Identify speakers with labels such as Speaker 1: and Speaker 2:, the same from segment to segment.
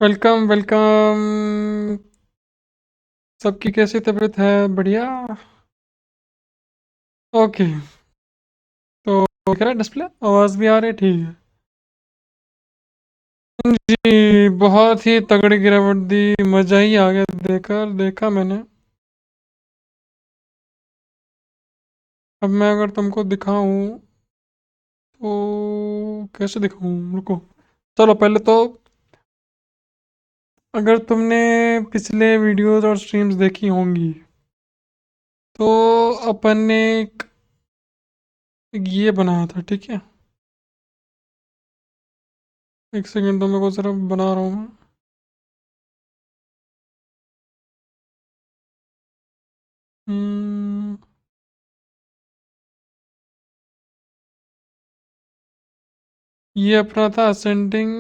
Speaker 1: Welcome welcome. सबकी कैसी तबीयत है? बढ़िया। ओके। तो दिख रहा है डिस्प्ले, आवाज़ भी आ रही है? ठीक है जी। बहुत ही तगड़ी गिरावट दी। मज़ा ही आ गया देखकर। देखा मैंने। अब मैं अगर तुमको दिखाऊं तो कैसे दिखाऊं? रुको। चलो पहले तो, अगर तुमने पिछले वीडियोस और स्ट्रीम्स देखी होंगी तो अपन ने एक ये बनाया था, ठीक है? एक सेकंड, तो मेरे को सिर्फ बना रहा हूँ मैं। हम्म, ये अपना था असेंडिंग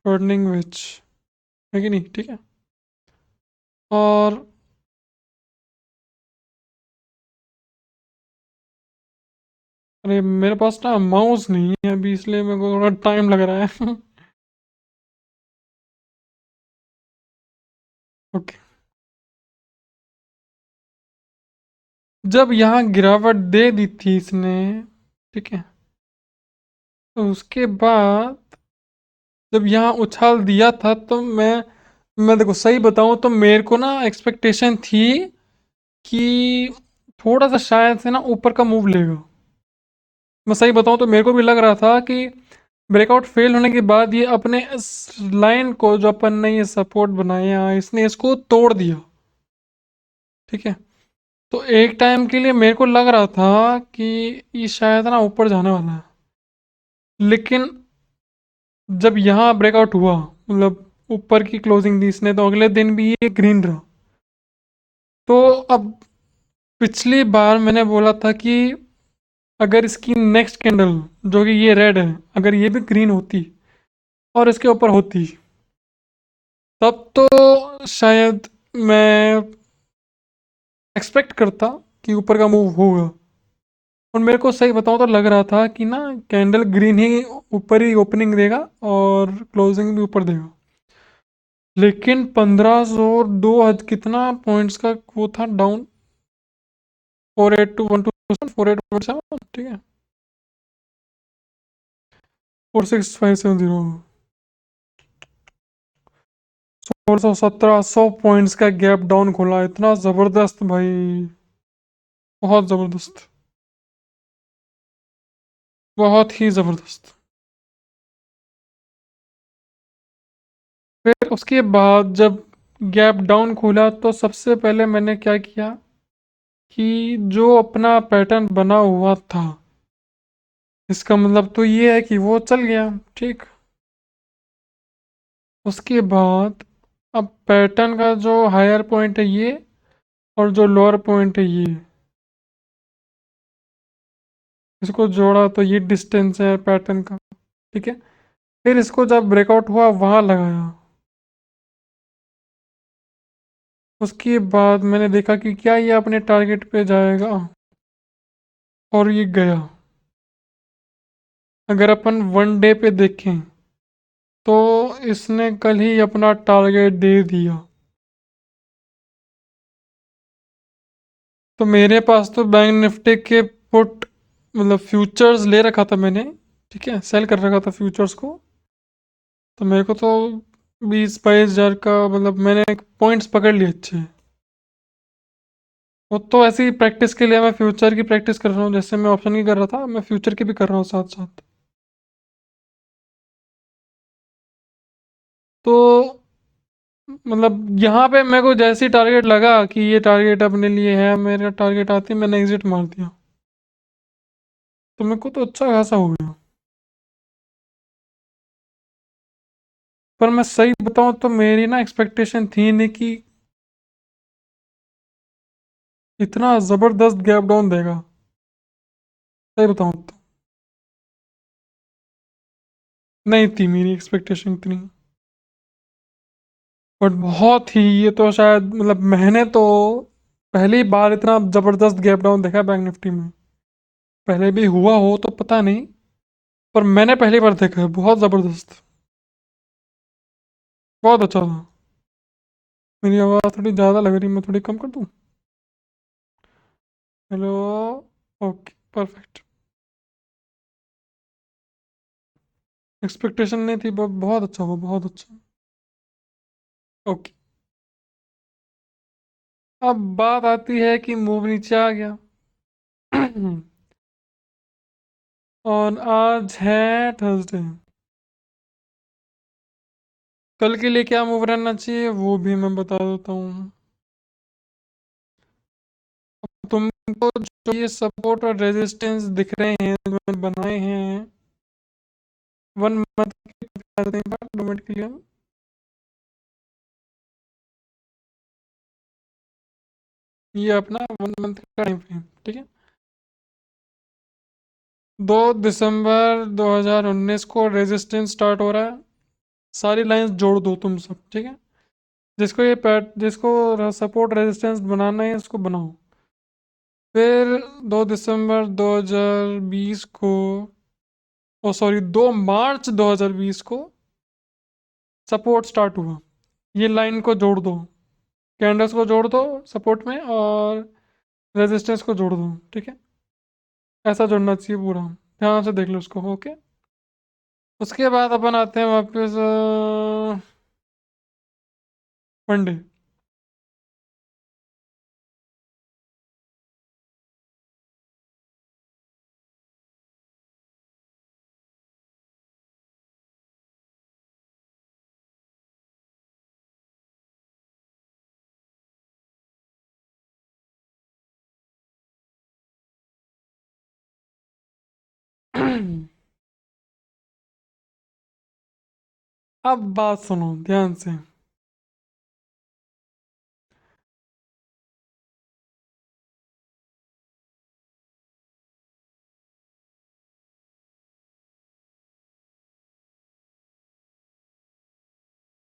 Speaker 1: बर्निंग विच, है कि नहीं? ठीक है। और अरे मेरे पास ना माउस नहीं है अभी, इसलिए मेरे को थोड़ा टाइम लग रहा है। ओके। जब यहाँ गिरावट दे दी थी इसने, ठीक है, तो उसके बाद जब यहाँ उछाल दिया था तो मैं देखो सही बताऊं तो मेरे को ना एक्सपेक्टेशन थी कि थोड़ा सा शायद से ना ऊपर का मूव लेगा। मैं सही बताऊं तो मेरे को भी लग रहा था कि ब्रेकआउट फेल होने के बाद ये अपने इस लाइन को, जो अपन ने ये सपोर्ट बनाया, इसने इसको तोड़ दिया। ठीक है। तो एक टाइम के लिए मेरे को लग रहा था कि ये शायद ना ऊपर जाने वाला है, लेकिन जब यहाँ ब्रेकआउट हुआ, मतलब ऊपर की क्लोजिंग दी इसने, तो अगले दिन भी ये ग्रीन रहा। तो अब पिछली बार मैंने बोला था कि अगर इसकी नेक्स्ट कैंडल, जो कि ये रेड है, अगर ये भी ग्रीन होती और इसके ऊपर होती, तब तो शायद मैं एक्सपेक्ट करता कि ऊपर का मूव होगा। और मेरे को सही बताऊं तो लग रहा था कि ना कैंडल ग्रीन ही ऊपर ही ओपनिंग देगा और क्लोजिंग भी ऊपर देगा। लेकिन 1500 कितना पॉइंट्स का वो था डाउन। 482127, 4817, ठीक है। 46570, 1600 1700 पॉइंट्स का गैप डाउन खोला, इतना जबरदस्त भाई। बहुत जबरदस्त। बहुत ही जबरदस्त। फिर उसके बाद जब गैप डाउन खोला तो सबसे पहले मैंने क्या किया कि जो अपना पैटर्न बना हुआ था, इसका मतलब तो ये है कि वो चल गया। ठीक। उसके बाद अब पैटर्न का जो हायर पॉइंट है ये, और जो लोअर पॉइंट है ये, इसको जोड़ा तो ये डिस्टेंस है पैटर्न का। ठीक है। फिर इसको जब ब्रेकआउट हुआ वहाँ लगाया। उसके बाद मैंने देखा कि क्या ये अपने टारगेट पे जाएगा, और ये गया। अगर अपन वन डे पे देखें तो इसने कल ही अपना टारगेट दे दिया। तो मेरे पास तो बैंक निफ्टी के पुट, मतलब फ्यूचर्स ले रखा था मैंने। ठीक है, सेल कर रखा था फ्यूचर्स को। तो मेरे को तो 20-22 हज़ार का, मतलब मैंने पॉइंट्स पकड़ लिए अच्छे। वो तो ऐसी ही प्रैक्टिस के लिए मैं फ्यूचर की प्रैक्टिस कर रहा हूँ, जैसे मैं ऑप्शन की कर रहा था, मैं फ्यूचर की भी कर रहा हूँ साथ साथ। तो मतलब यहाँ पे मेरे को जैसे ही टारगेट लगा कि ये टारगेट अपने लिए है, मेरा टारगेट आते ही मैंने एग्जिट मार दिया। तो मेरे को तो अच्छा खासा हो गया। पर मैं सही बताऊं तो मेरी ना एक्सपेक्टेशन थी नहीं कि इतना ज़बरदस्त गैप डाउन देगा। सही बताऊं तो नहीं थी मेरी एक्सपेक्टेशन इतनी। बट बहुत ही, ये तो शायद, मतलब मैंने तो पहली बार इतना ज़बरदस्त गैप डाउन देखा बैंक निफ्टी में। पहले भी हुआ हो तो पता नहीं, पर मैंने पहली बार देखा है, बहुत ज़बरदस्त। बहुत अच्छा था। मेरी आवाज़ थोड़ी ज़्यादा लग रही, मैं थोड़ी कम कर दूँ? हेलो। Okay, perfect. एक्सपेक्टेशन नहीं थी, बहुत अच्छा हुआ, बहुत अच्छा। ओके। अब बात आती है कि मूव नीचे आ गया। और आज है थर्सडे। कल के लिए क्या मूव रहना चाहिए वो भी मैं बता देता हूँ। तुमको जो ये सपोर्ट और रेजिस्टेंस दिख रहे हैं जो मैंने बनाए हैं 1 मंथ के, 2 मिनट के लिए। ये अपना 1 मंथ का टाइम फ्रेम, ठीक है। 2 दिसंबर 2019 को रेजिस्टेंस स्टार्ट हो रहा है। सारी लाइंस जोड़ दो तुम सब, ठीक है। जिसको सपोर्ट रेजिस्टेंस बनाना है इसको बनाओ। फिर 2 दिसंबर 2020 को, ओ सॉरी, 2 मार्च 2020 को सपोर्ट स्टार्ट हुआ। ये लाइन को जोड़ दो, कैंडल्स को जोड़ दो सपोर्ट में, और रेजिस्टेंस को जोड़ दो, ठीक है। ऐसा जोड़ना चाहिए पूरा। ध्यान से देख लो उसको, ओके। उसके बाद अपन आते हैं वापस मंडे। अब बात सुनो ध्यान से।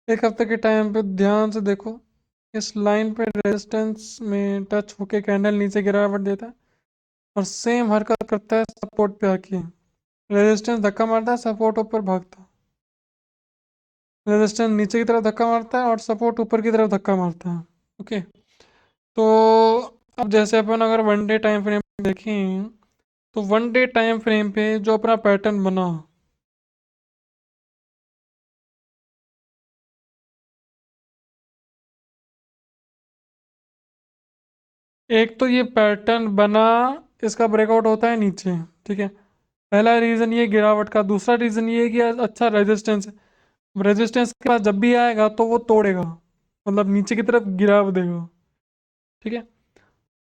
Speaker 1: एक हफ्ते के टाइम पे ध्यान से देखो। इस लाइन पे रेजिस्टेंस में टच होके कैंडल नीचे गिरावट देता है, और सेम हरकत करता है सपोर्ट पे आके। रेजिस्टेंस धक्का मारता है, सपोर्ट ऊपर भागता है। रेजिस्टेंस नीचे की तरफ धक्का मारता है और सपोर्ट ऊपर की तरफ धक्का मारता है। ओके। तो अब जैसे अपन अगर 1 डे टाइम फ्रेम देखें, तो 1 डे टाइम फ्रेम पे जो अपना पैटर्न बना, एक तो ये पैटर्न बना, इसका ब्रेकआउट होता है नीचे, ठीक है। पहला रीज़न ये गिरावट का। दूसरा रीज़न ये है कि अच्छा रेजिस्टेंस है। रेजिस्टेंस के पास जब भी आएगा तो वो तोड़ेगा, मतलब नीचे की तरफ गिराव देगा, ठीक है।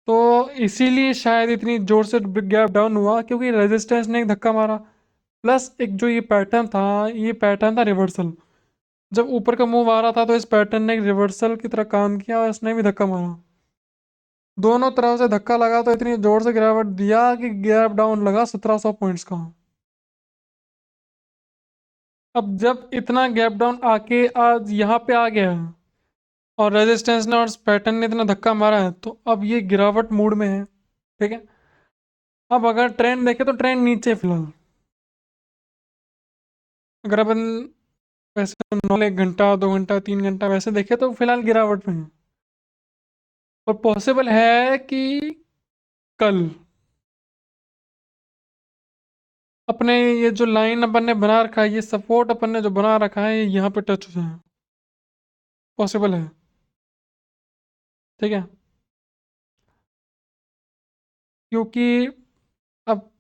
Speaker 1: तो इसीलिए शायद इतनी जोर से गैप डाउन हुआ, क्योंकि रेजिस्टेंस ने एक धक्का मारा, प्लस एक जो ये पैटर्न था, ये पैटर्न था रिवर्सल। जब ऊपर का मूव आ रहा था तो इस पैटर्न ने एक रिवर्सल की तरह काम किया और इसने भी धक्का मारा। दोनों तरफ से धक्का लगा तो इतनी जोर से गिरावट दिया कि गैप डाउन लगा 1700 पॉइंट्स का। अब जब इतना गैप डाउन आके आज यहाँ पे आ गया है, और रेजिस्टेंस ने और पैटर्न ने इतना धक्का मारा है, तो अब ये गिरावट मूड में है, ठीक है। अब अगर ट्रेंड देखे तो ट्रेंड नीचे फिलहाल। अगर अपन वैसे नॉर्मल 1 घंटा 2 घंटा 3 घंटा वैसे देखे तो फिलहाल गिरावट में है। और पॉसिबल है कि कल अपने ये जो लाइन अपन ने बना रखा है, ये सपोर्ट अपन ने जो बना रखा है, ये यहाँ पे टच हो जाए। पॉसिबल है, ठीक है। क्योंकि अब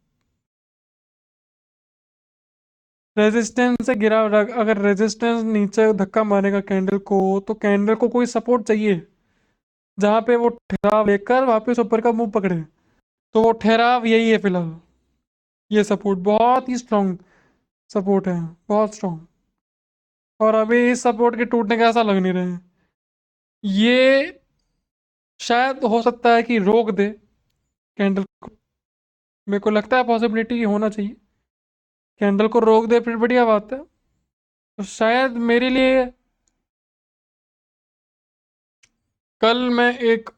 Speaker 1: रेजिस्टेंस से गिरा, अगर रेजिस्टेंस नीचे धक्का मारेगा कैंडल को, तो कैंडल को कोई सपोर्ट चाहिए जहाँ पे वो ठहराव लेकर वापस ऊपर का मुंह पकड़े। तो वो ठहराव यही है फिलहाल। ये सपोर्ट बहुत ही स्ट्रांग सपोर्ट है, बहुत स्ट्रांग। और अभी इस सपोर्ट के टूटने का ऐसा लग नहीं रहा है। ये शायद हो सकता है कि रोक दे कैंडल को। मेरे को लगता है पॉसिबिलिटी होना चाहिए। कैंडल को रोक दे फिर बढ़िया बात है। तो शायद मेरे लिए कल मैं एक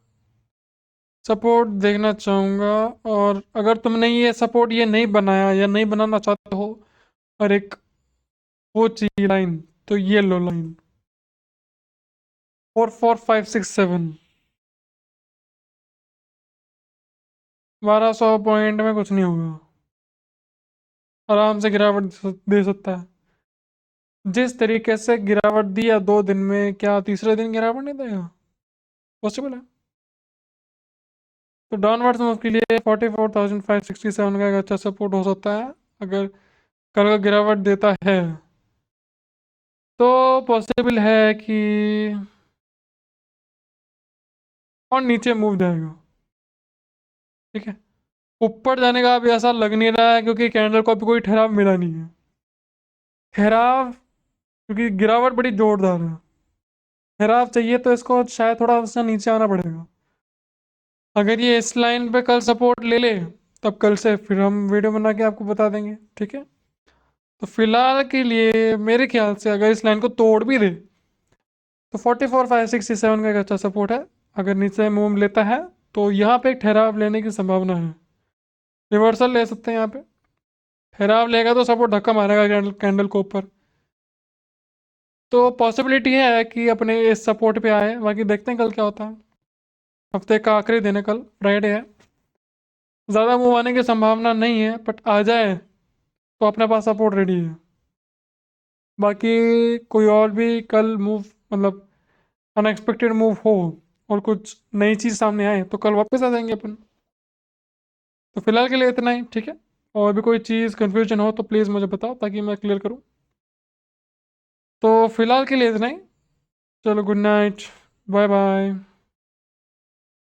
Speaker 1: सपोर्ट देखना चाहूँगा। और अगर तुमने ये सपोर्ट ये नहीं बनाया या नहीं बनाना चाहते हो, और एक वो चाहिए लाइन, तो ये लो लाइन। 44,567 1200 पॉइंट में कुछ नहीं होगा, आराम से गिरावट दे सकता है। जिस तरीके से गिरावट दी है 2 दिन में, क्या तीसरे दिन गिरावट नहीं देगा? पॉसिबल है। तो डाउनवर्ड्स मूव के लिए 44,567 का एक अच्छा सपोर्ट हो सकता है। अगर कल का गिरावट देता है तो पॉसिबल है कि और नीचे मूव जाएगा। ठीक है, ऊपर जाने का अभी ऐसा लग नहीं रहा है क्योंकि कैंडल को अभी कोई ठहराव मिला नहीं है। ठहराव, क्योंकि गिरावट बड़ी जोरदार है, ठहराव चाहिए तो इसको शायद थोड़ा सा नीचे आना पड़ेगा। अगर ये इस लाइन पे कल सपोर्ट ले ले तब कल से फिर हम वीडियो बना के आपको बता देंगे। ठीक है, तो फिलहाल के लिए मेरे ख्याल से अगर इस लाइन को तोड़ भी दे तो 44,567 का एक अच्छा सपोर्ट है। अगर नीचे मूव लेता है तो यहाँ पे एक ठहराव लेने की संभावना है, रिवर्सल ले सकते हैं यहाँ पे। ठहराव लेगा तो सपोर्ट धक्का मारेगा कैंडल को ऊपर, तो पॉसिबिलिटी है कि अपने इस सपोर्ट पे आए। बाकी देखते हैं कल क्या होता है। हफ्ते का आखिरी दिन है, कल फ्राइडे है, ज़्यादा मूव आने की संभावना नहीं है, बट आ जाए तो अपने पास सपोर्ट रेडी है। बाकी कोई और भी कल मूव, मतलब अनएक्सपेक्टेड मूव हो और कुछ नई चीज़ सामने आए तो कल वापस आ जाएंगे अपन। तो फिलहाल के लिए इतना ही, ठीक है। और भी कोई चीज़ कन्फ्यूजन हो तो प्लीज़ मुझे बताओ ताकि मैं क्लियर करूँ। तो फिलहाल के लिए इतना ही, चलो गुड नाइट, बाय बाय।